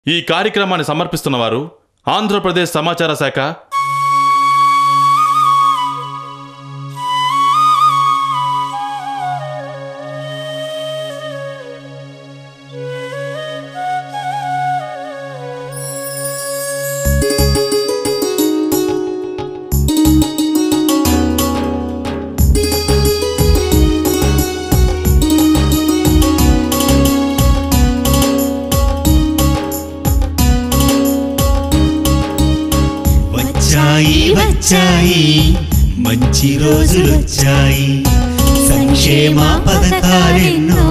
ఈ కార్యక్రమాన్ని సమర్పిస్తున్నవారు ఆంధ్రప్రదేశ్ సమాచార శాఖ, వచ్చాయి మంచి రోజులొచ్చాయి, సంక్షేమ పథకాలెన్నో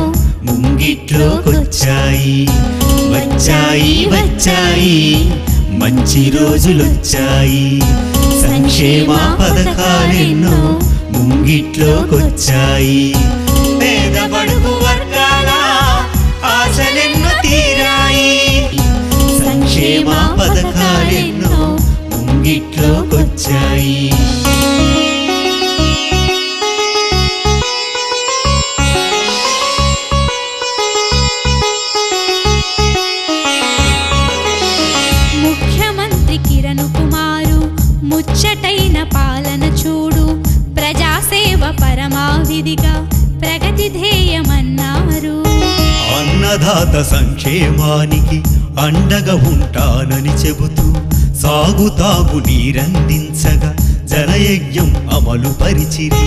ముంగిట్లోకొచ్చాయి. వచ్చాయి మంచి రోజులొచ్చాయి, సంక్షేమ పథకాలెన్నో ముంగిట్లోకొచ్చాయి. పేద బడుగు వర్గాల ఆశలెన్నో తీరాయి, సంక్షేమ పథకాలెన్నో ముంగిట్లోకొచ్చాయి. ముఖ్యమంత్రి కిరణ్ కుమారు ముచ్చటైన పాలన చూడు, ప్రజాసేవ పరమావిధిగా ప్రగతి ధ్యేయమన్నారు. అన్నదాత సంక్షేమానికి అండగా ఉంటానని చెబుతూ సాగుతాగు నీరందించగా జలయజ్ఞం అమలు పరిచిరి.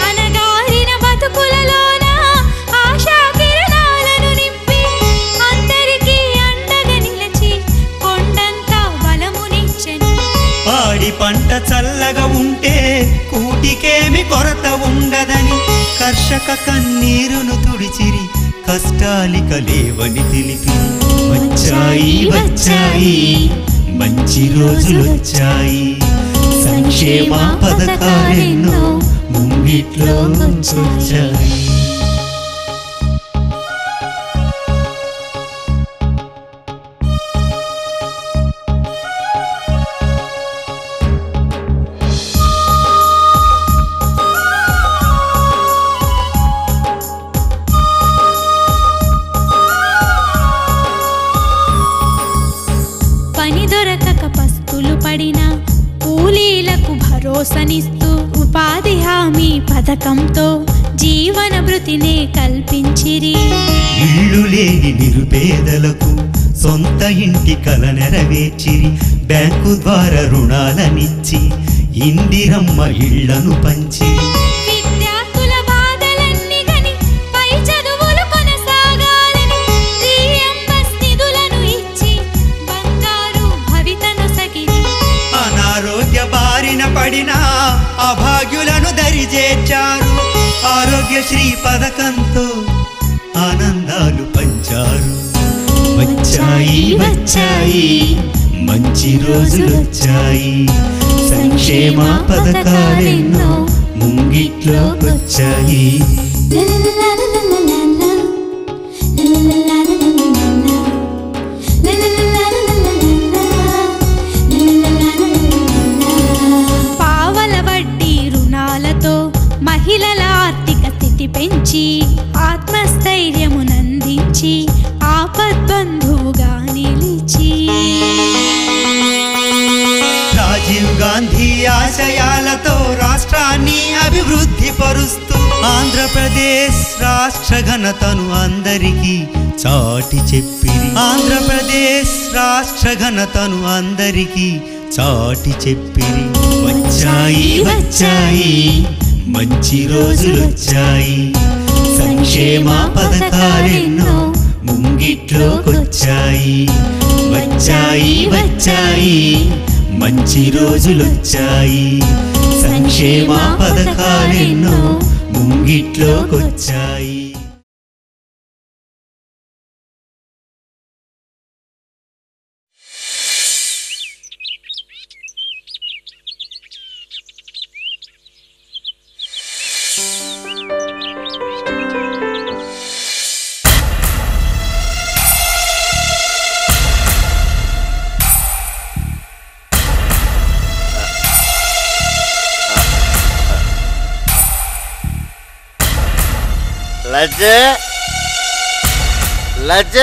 అనగారిన బతుకులలోన ఆశా కిరణాలను నింపి అందరికీ అండగా నిలిచి కొండంత బలమునిచ్చెను. పాడి పంట చల్లగా ఉంటే కూటికేమి కొరత ఉండదని కర్షక కన్నీరును తుడిచిరి, కష్టాలిక లేవని తెలిపి. వచ్చాయి మంచి రోజులొచ్చాయి, సంక్షేమ పథకాలెన్నో ముంగిట్లోకొచ్చాయి. పని దొరకక పస్తులు పడిన కూలీలకు భరోసానిస్తూ ఉపాధి హామీ పథకంతో జీవన భృతినే కల్పించిరి. ఇల్లు లేని నిరుపేదలకు సొంత ఇంటి కల నెరవేర్చిరి. బ్యాంకు ద్వారా రుణాలనిచ్చి ఇందిరమ్మ ఇళ్లను పంచిరి. విద్యార్థుల బాధలన్నీ గని పై చదువులు కొనసాగాలని రీఎంబర్స్ నిధులను ఇచ్చి బంగారు భవితను సగిరి. అనారోగ్య బారిన పడిన అభాగ్యులను దరిచేర్చారు. ఆరోగ్యశ్రీ పథకంతో ఆనందాలు పంచారు. వచ్చాయి మంచి రోజులొచ్చాయి, సంక్షేమ పథకాలెన్నో ముంగిట్లోకొచ్చాయి. పావల వడ్డీ రుణాలతో మహిళల ఆర్థిక స్థితి పెంచి ఆత్మస్థైర్యమునందించి ఆపద్బంధువుగా నిలిచి. రాజీవ్ గాంధీ ఆశయాలతో రాష్ట్రాన్ని అభివృద్ధి పరుస్తూ ఆంధ్రప్రదేశ్ రాష్ట్ర ఘనతను అందరికీ చాటి చెప్పిరి. ఆంధ్రప్రదేశ్ రాష్ట్ర ఘనతను అందరికీ చాటి చెప్పిరి. వచ్చాయి మంచి రోజులొచ్చాయి, సంక్షేమ పథకాలెన్నో ముంగిట్లోకొచ్చాయి. వచ్చాయి మంచి రోజులొచ్చాయి, సంక్షేమ పథకాలెన్నో ముంగిట్లోకొచ్చాయి. లజ్జ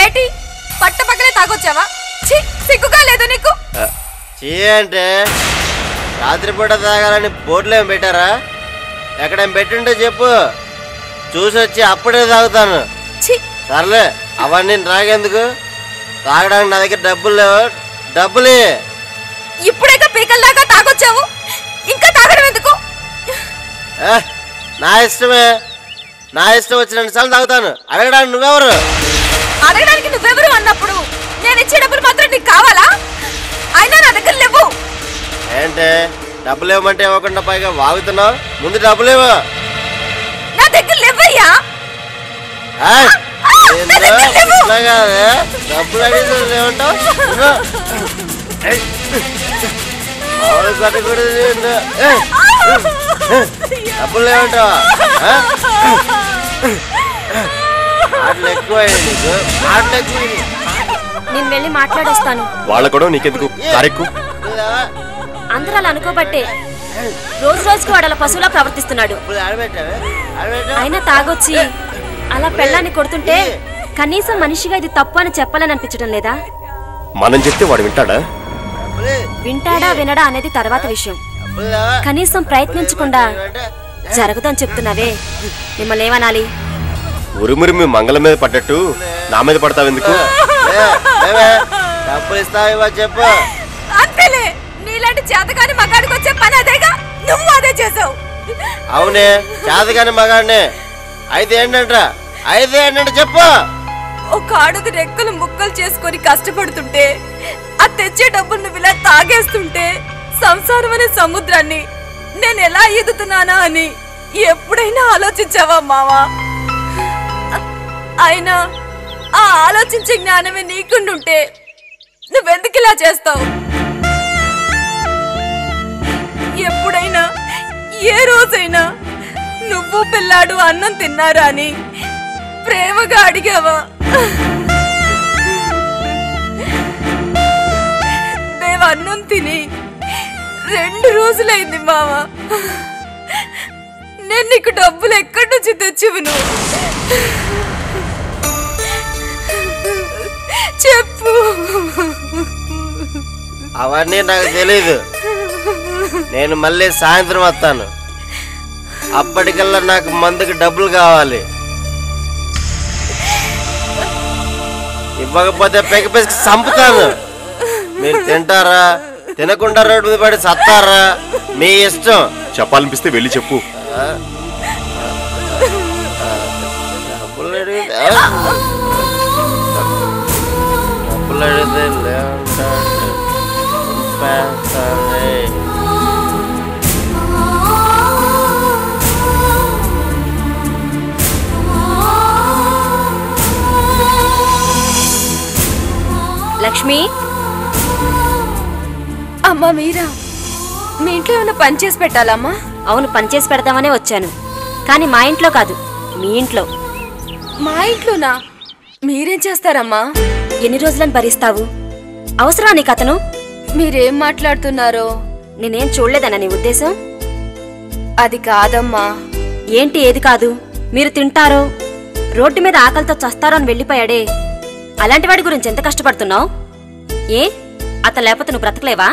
ఏటి పట్టపక్కనే తాగొచ్చావా? సిగ్గుగా లేదు నీకు? చీ అంటే రాత్రిపూట తాగాలని బోర్డులో ఏం పెట్టారా? ఎక్కడేం పెట్టుంటే చెప్పు, చూసొచ్చి అప్పుడే తాగుతాను. సర్లే అవన్నీ నాకెందుకు, తాగడానికి నా దగ్గర డబ్బులు లేవు. డబ్బులు ఇప్పుడేగా పీకల దాకా తాగొచ్చావు, ఇంకా తాగడం ఎందుకు? నా ఇష్టమే, నా ఇష్టం వచ్చిన సార్లు తాగుతాను. అడగడానికి నువ్వెవరు? అడగడానికి నువ్వెవరు అన్నప్పుడు నేను ఇచ్చే డబ్బులు మాత్రం నీకు కావాలా? అయినా నా దగ్గర లేవు. ఏంటే డబ్బులు ఇవ్వమంటే ఇవ్వకుండా పైగా వాగుతున్నావు? ముందు డబ్బులు ఇవ్వు. నా దగ్గర లేవయ్యా. డబ్బులు అడిగితే లేవంటావు? కట్టకూడదు. డబ్బులు లేవంటావా? ఆటలు ఎక్కువ నీకు, ఆటలు ఎక్కువ. నేను వెళ్ళి మాట్లాడొస్తాను. వాళ్ళ కూడా నీకెందుకు? కారెక్కు. అందరూ అలా అనుకోబట్టే రోజు రోజుకు వాడు అలా పశువులా ప్రవర్తిస్తున్నాడు. అయినా తాగొచ్చి అలా పెళ్ళాన్ని కొడుతుంటే కనీసం మనిషిగా ఇది తప్పు అని చెప్పాలని అనిపించడం లేదా? మనం చెప్తే వాడు వింటాడా? వింటాడా వినడా అనేది తర్వాత విషయం. కనీసం ప్రయత్నించకుండా జరగదని చెప్తున్నావే, మిమ్మల్ని ఏమనాలి? ఉరుమురిమి మంగళం మీద పడ్డట్టు నా మీద పడతావు ఎందుకు? డబ్బులు ఇస్తావా చెప్పు. అంతేలే, నీలాంటి చేతగాని మగాడికి వచ్చే పని అదేగా, నువ్వు అదే చేసావు. అవునే, చేతగాని మగాడినే. అయితే ఏంటంటే చెప్పు. ఒక ఆడది రెక్కలు ముక్కలు చేసుకొని కష్టపడుతుంటే ఆ తెచ్చే డబ్బులు నువ్వు ఇలా తాగేస్తుంటే సంసారం అనే సముద్రాన్ని నేను ఎలా ఈదుతున్నానా అని ఎప్పుడైనా ఆలోచించావా మావా? అయినా ఆ ఆలోచించే జ్ఞానమే నీకుండుంటే నువ్వెందుకు ఇలా చేస్తావు? ఎప్పుడైనా ఏ రోజైనా నువ్వు పిల్లాడు అన్నం తిన్నారా అని ప్రేమగా అడిగావా? మేము అన్నం తిని 2 రోజులైంది మావా. నేను నీకు డబ్బులు ఎక్కడి నుంచి తెచ్చివును చెప్పు. అవన్నీ నాకు తెలీదు. నేను మళ్ళీ సాయంత్రం వస్తాను. అప్పటికల్లా నాకు మందుకి డబ్బులు కావాలి. ఇవ్వకపోతే పెకి చంపుతాను. మీరు తింటారా, తినకుండా రోడ్డు మీద పడి సత్తారా, మీ ఇష్టం. చెప్పాలనిపిస్తే వెళ్ళి చెప్పు. డబ్బులు అడిగితే లేవుంటాడు. లక్ష్మి, అమ్మా మీరా? మీ ఇంట్లో ఏమైనా పని చేసి పెట్టాలమ్మా? అవును, పని చేసి పెడదామనే వచ్చాను, కానీ మా ఇంట్లో కాదు, మీ ఇంట్లో. మా ఇంట్లోనా? మీరేం చేస్తారమ్మా? ఎన్ని రోజులను భరిస్తావు? అవసరా నీకు అతను? మీరేం మాట్లాడుతున్నారో? నేనేం చూడలేదన్న నీ ఉద్దేశం? అది కాదమ్మా. ఏంటి ఏది కాదు? మీరు తింటారో రోడ్డు మీద ఆకలితో చస్తారో అని వెళ్ళిపోయాడే, అలాంటి వాడి గురించి ఎంత కష్టపడుతున్నావు? ఏ అతను లేకపోతే నువ్వు బ్రతకలేవా?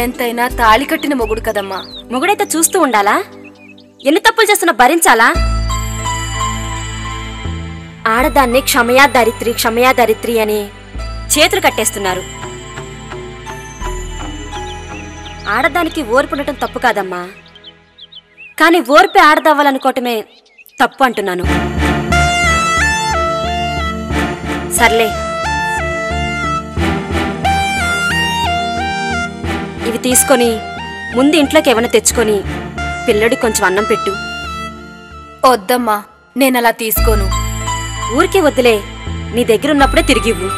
ఎంతైనా తాళి కట్టిన మొగుడు కదమ్మా. మొగుడైతే చూస్తూ ఉండాలా? ఎన్ని తప్పులు చేస్తున్నా భరించాలా? ఆడదాన్ని క్షమయా దరిత్రి అని చేతులు కట్టేస్తున్నారు. ఆడదానికి ఓర్పు ఉండటం తప్పు కాదమ్మా, కానీ ఓర్పి ఆడదవ్వాలనుకోవటమే తప్పు అంటున్నాను. సర్లే, ఇవి తీసుకొని ముందు ఇంట్లోకి ఏమైనా తెచ్చుకొని పిల్లడికి కొంచెం అన్నం పెట్టు. వద్దమ్మా, నేనలా తీసుకోను. ఊరికే వద్దులే, నీ దగ్గరున్నప్పుడే తిరిగివ్వు.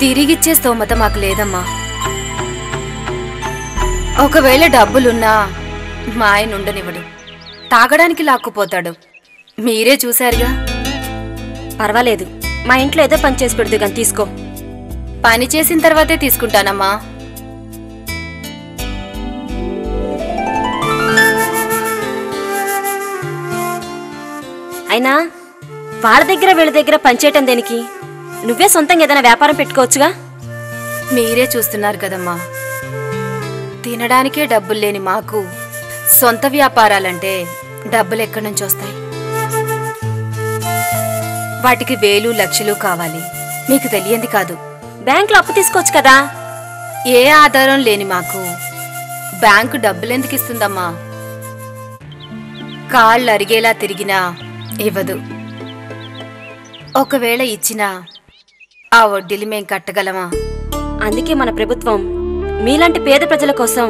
తిరిగిచ్చే స్తోమత మాకు లేదమ్మా. ఒకవేళ డబ్బులున్నా మా ఆయన ఉండనివ్వడు, తాగడానికి లాక్కుపోతాడు. మీరే చూశారుగా. పర్వాలేదు, మా ఇంట్లో ఏదో పని చేసి పెడదు కానీ తీసుకో. పని చేసిన తర్వాతే తీసుకుంటానమ్మా. అయినా వాళ్ళ దగ్గర వీళ్ళ దగ్గర పనిచేయటం దేనికి? నువ్వే సొంతంగా ఏదైనా వ్యాపారం పెట్టుకోవచ్చుగా. మీరే చూస్తున్నారు కదమ్మా, తినడానికే డబ్బులు లేని మాకు సొంత వ్యాపారాలంటే డబ్బులు ఎక్కడి నుంచి వస్తాయి? వాటికి వేలు లక్షలు కావాలి. మీకు తెలియంది కాదు. బ్యాంకులో అప్పు తీసుకోవచ్చు కదా. ఏ ఆధారం లేని మాకు బ్యాంకు డబ్బులెందుకు ఇస్తుందమ్మా? కాళ్ళు అరిగేలా తిరిగినా ఇవ్వదు. ఒకవేళ ఇచ్చినా ఆ వడ్డీలు మేం కట్టగలమా? అందుకే మన ప్రభుత్వం మీలాంటి పేద ప్రజల కోసం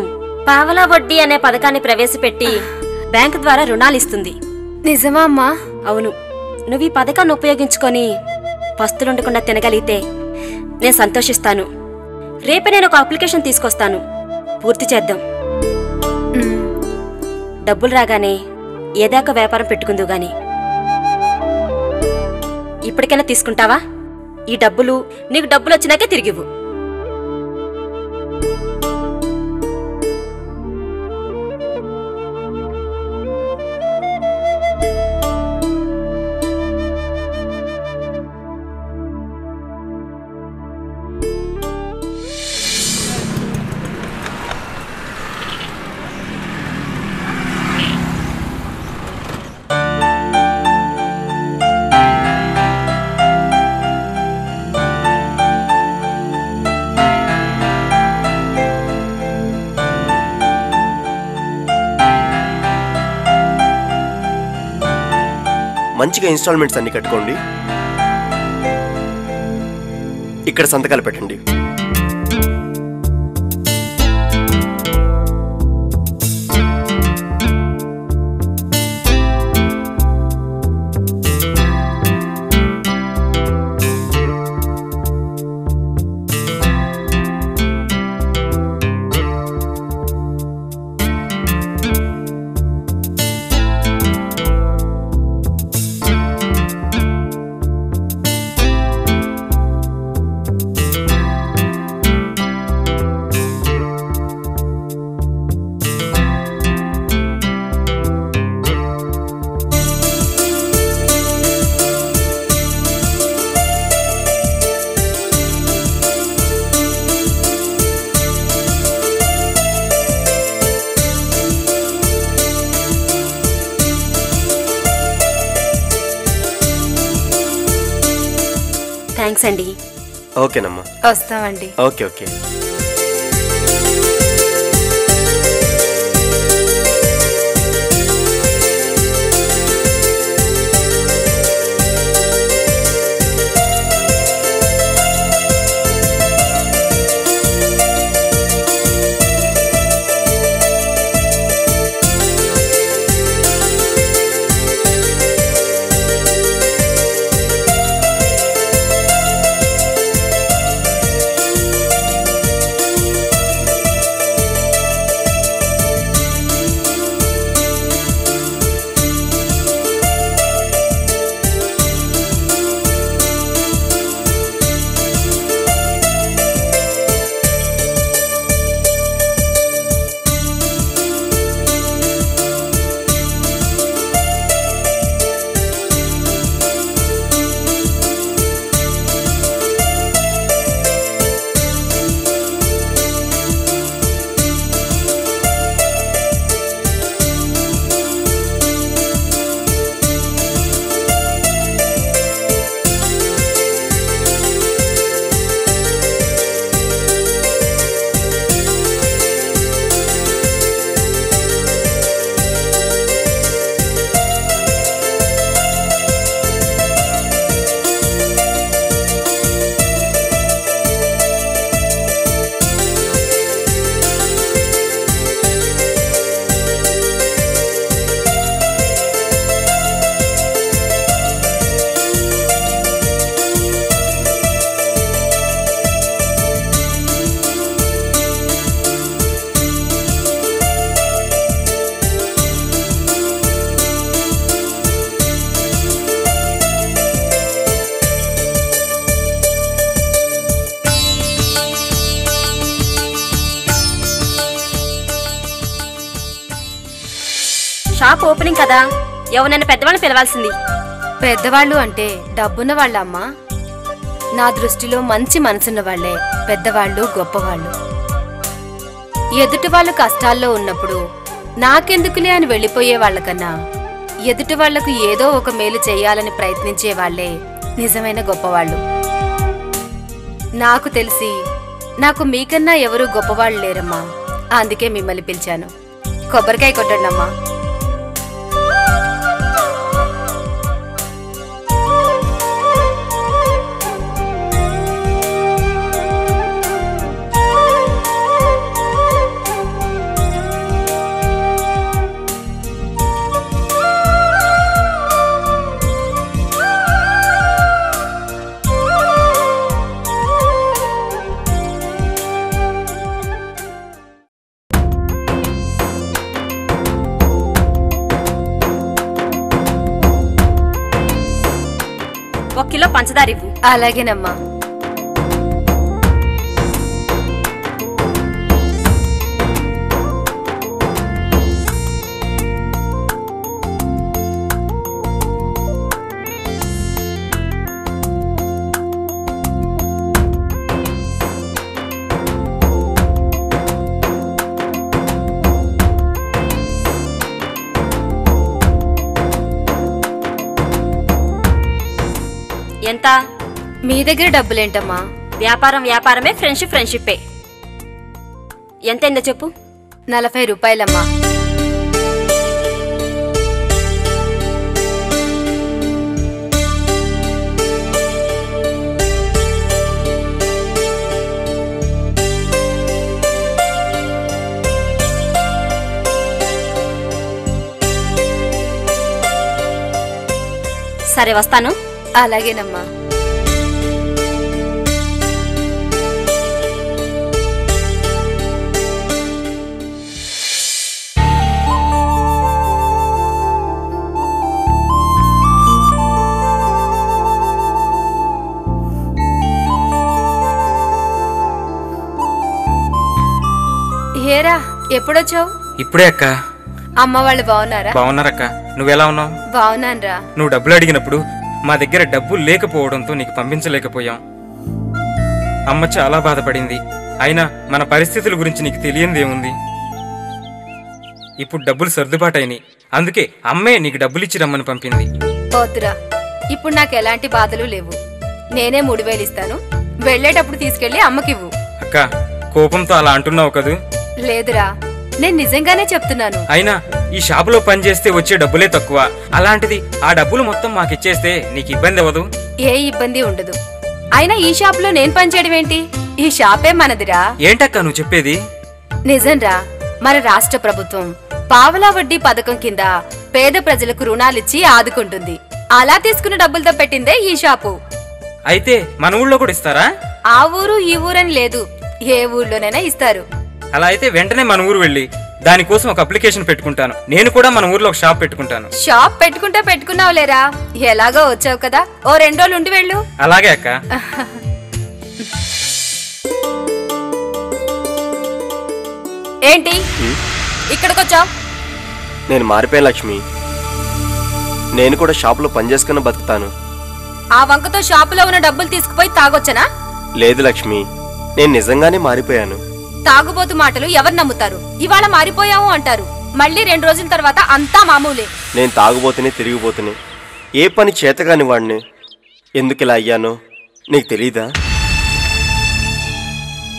పావలా వడ్డీ అనే పథకాన్ని ప్రవేశపెట్టి బ్యాంకు ద్వారా రుణాలు ఇస్తుంది. నిజమా అమ్మా? అవును. నువ్వు ఈ పథకాన్ని ఉపయోగించుకొని పస్తులుండకుండా తినగలిగితే నేను సంతోషిస్తాను. రేపే నేను ఒక అప్లికేషన్ తీసుకొస్తాను, పూర్తి చేద్దాం. డబ్బులు రాగానే ఏదాకా వ్యాపారం పెట్టుకుందు గాని. ఇప్పటికైనా తీసుకుంటావా? ఈ డబ్బులు నీకు డబ్బులు వచ్చినాకే తిరిగివ్వు. మంచిగా ఇన్స్టాల్మెంట్స్ అన్ని కట్టుకోండి. ఇక్కడ సంతకాలు పెట్టండి. థ్యాంక్స్ అండి. ఓకేనమ్మా, వస్తామండి. Okay okay. షాప్ ఓపెనింగ్ కదా, ఎవరైనా పెద్దవాళ్ళని పిలవాల్సింది. పెద్దవాళ్ళు అంటే డబ్బున్న వాళ్ళమ్మా. నా దృష్టిలో మంచి మనసున్న వాళ్లే పెద్దవాళ్ళు, గొప్పవాళ్ళు. ఎదుటి వాళ్ళు కష్టాల్లో ఉన్నప్పుడు నాకెందుకులే అని వెళ్ళిపోయే వాళ్ళకన్నా ఎదుటి వాళ్లకు ఏదో ఒక మేలు చేయాలని ప్రయత్నించే వాళ్లే నిజమైన గొప్పవాళ్ళు. నాకు తెలిసి నాకు మీకన్నా ఎవరూ గొప్పవాళ్ళు లేరమ్మా. అందుకే మిమ్మల్ని పిలిచాను. కొబ్బరికాయ కొట్టండమ్మా. కిలో పంచదార ఇవ్వు. అలాగేనమ్మా. ఎంత? మీ దగ్గర డబ్బులేంటమ్మా? వ్యాపారం వ్యాపారమే, ఫ్రెండ్షిప్ ఫ్రెండ్షిప్పే. ఎంతైందో చెప్పు. 40 రూపాయలమ్మా. సరే వస్తాను. అలాగేనమ్మా. హేరా, ఎప్పుడొచ్చావు? ఇప్పుడే అక్క. అమ్మ వాళ్ళు బాగున్నారా? బాగున్నారక్క. నువ్వెలా ఉన్నావు? బాగున్నానరా. నువ్వు డబ్బులు అడిగినప్పుడు మా దగ్గర డబ్బులు లేకపోవడంతో నీకు పంపించలేకపోయాం. అమ్మ చాలా బాధపడింది. అయినా మన పరిస్థితుల గురించి నీకు తెలియందేముంది. ఇప్పుడు డబ్బులు సర్దుబాటైనాయి. అందుకే అమ్మే నీకు డబ్బులిచ్చి రమ్మని పంపింది. వద్దురా, ఇప్పుడు నాకు ఎలాంటి బాధలు లేవు. నేనే 3000 ఇస్తాను. వెళ్ళేటప్పుడు తీసుకెళ్లి అమ్మకివ్వు. అక్క, కోపంతో అలా అంటున్నావు కదూ? లేదురా, నేను నిజంగానే చెప్తున్నాను. అయినా ఈ షాపులో పనిచేస్తే వచ్చే డబ్బులే తక్కువ. అలాంటిది ఆ డబ్బులు మొత్తం మాకిచ్చేస్తే నీకు ఇబ్బంది అవ్వదు? ఏ ఇబ్బంది ఉండదు. అయినా ఈ షాపులో నేను పనిచేయడం ఏంటి? ఈ షాపే మనదిరా. ఏంటక్క నువ్వు చెప్పేది? నిజంరా, మన రాష్ట్ర ప్రభుత్వం పావలా వడ్డీ పథకం కింద పేద ప్రజలకు రుణాలిచ్చి ఆదుకుంటుంది. అలా తీసుకున్న డబ్బులతో పెట్టిందే ఈ షాపు. అయితే మన ఊళ్ళో కూడా ఇస్తారా? ఆ ఊరు ఈ ఊరని లేదు, ఏ ఊర్లోనైనా ఇస్తారు. అలా అయితే వెంటనే మన ఊరు వెళ్ళి దానికోసం ఒక అప్లికేషన్ పెట్టుకుంటాను. నేను కూడా మన ఊర్లో ఒక షాప్ పెట్టుకుంటాను. షాప్ పెట్టుకుంటే పెట్టుకున్నావు లేరా, ఎలాగో వచ్చావు కదా, ఓ 2 రోజులు ఉండి వెళ్ళు. అలాగే అక్క. ఏంటి ఇక్కడికొచ్చావు? నేను మారిపోయాను లక్ష్మి. నేను కూడా షాపులో పనిచేసుకుని బతుకుతాను. ఆ వంకతో షాపులో ఉన్న డబ్బులు తీసుకుపోయి తాగొచ్చనా? లేదు లక్ష్మి, నేను నిజంగానే మారిపోయాను. తాగుబోతు మాటలు ఎవరు నమ్ముతారు? ఇవాళ మారిపోయావు అంటారు, మళ్ళీ 2 రోజుల తర్వాత అంతా మామూలే. నేను తాగుబోతుని తిరిగిపోతుని ఏ పని చేతగాని వాడిని. ఎందుకు ఇలా అయ్యానో నీకు తెలీదా?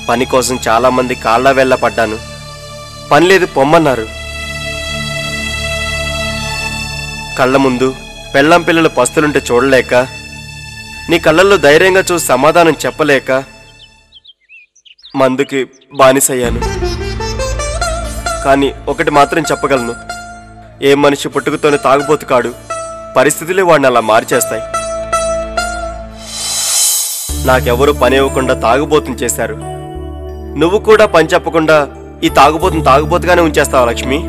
పని కోసం చాలా మంది కాళ్ళ వేళ్ళ పడ్డాను. పని లేదు పొమ్మన్నారు. కళ్ళ ముందు పెళ్ళం పిల్లలు పస్తులుంటే చూడలేక, నీ కళ్ళల్లో ధైర్యంగా చూసి సమాధానం చెప్పలేక మందుకి బానిసయ్యాను. కానీ ఒకటి మాత్రం చెప్పగలను, ఏ మనిషి పుట్టుకతోనే తాగుబోతు కాడు. పరిస్థితులే వాడిని అలా మార్చేస్తాయి. నాకెవరూ పని ఇవ్వకుండా తాగుబోతుని చేశారు. నువ్వు కూడా పని చెప్పకుండా ఈ తాగుబోతుని తాగుబోతుగానే ఉంచేస్తావా లక్ష్మి?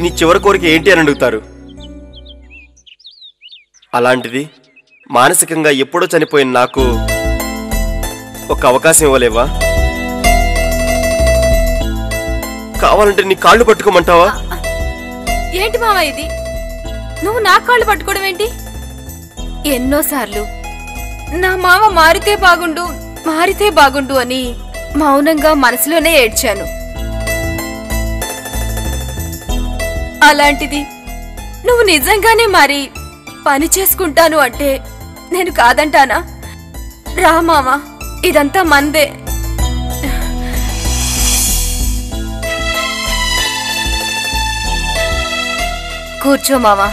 నీ చివరి కోరిక ఏంటి అని అడుగుతారు. అలాంటిది మానసికంగా ఎప్పుడో చనిపోయిన నాకు ఒక అవకాశం ఇవ్వలేవా? కావాలంటే నీ కాళ్ళు పట్టుకోమంటావా? ఏంటి మావా ఇది? నువ్వు నా కాళ్ళు పట్టుకోవడం ఏంటి? ఎన్నోసార్లు నా మామ మారితే బాగుండు అని మౌనంగా మనసులోనే ఏడ్చాను. అలాంటిది నువ్వు నిజంగానే మారి పని చేసుకుంటాను అంటే నేను కాదంటానా? రా మామ, ఇదంతా మందే. కూర్చో మావా.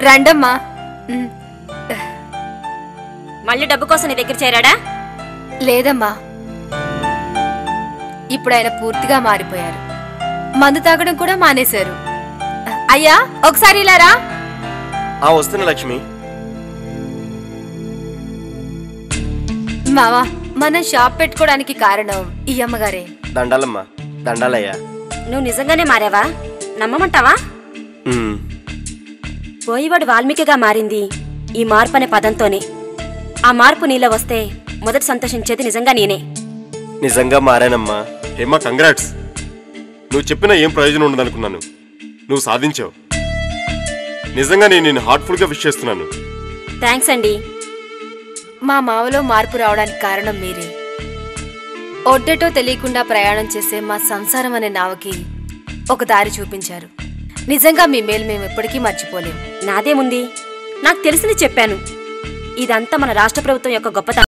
రండమ్మా. మళ్ళీ డబ్బు కోసం నీ దగ్గర చేరాడా? లేదమ్మా, ఇప్పుడు ఆయన పూర్తిగా మారిపోయారు. మందు తాగడం కూడా మానేశారు. అయ్యా, ఒకసారి ఇలా రా. వస్తున్నా లక్ష్మి. మావా, మనం షాప్ పెట్టుకోవడానికి కారణం ఈ అమ్మగారే. దండాలమ్మా, దండాలయ్యా. నువ్వు నిజంగానే మారావా? నమ్మమంటావా? పోయివాడు వాల్మీకిగా మారింది ఈ మార్పు అనే పదంతోనే. ఆ మార్పు నీలో వస్తే మొదట సంతోషించేది నిజంగా నేనే. నిజంగా మారానమ్మా. ఏమ్మా, కంగ్రాట్స్. నువ్వు చెప్పినా ఏం ప్రయోజనం ఉండదనుకున్నాను. నువ్వు సాధించావు. నిజంగా నేను నిన్ను హార్ట్ఫుల్గా విష్ చేస్తున్నాను. థ్యాంక్స్ అండి. మా మావలో మార్పు రావడానికి కారణం మీరే. ఒడ్డటో తెలియకుండా ప్రయాణం చేసే మా సంసారం అనే నావకి ఒక దారి చూపించారు. నిజంగా మీ మేలు మేము ఎప్పటికీ మర్చిపోలేం. నాదేముంది, నాకు తెలిసింది చెప్పాను. ఇదంతా మన రాష్ట్ర ప్రభుత్వం యొక్క గొప్పతనం.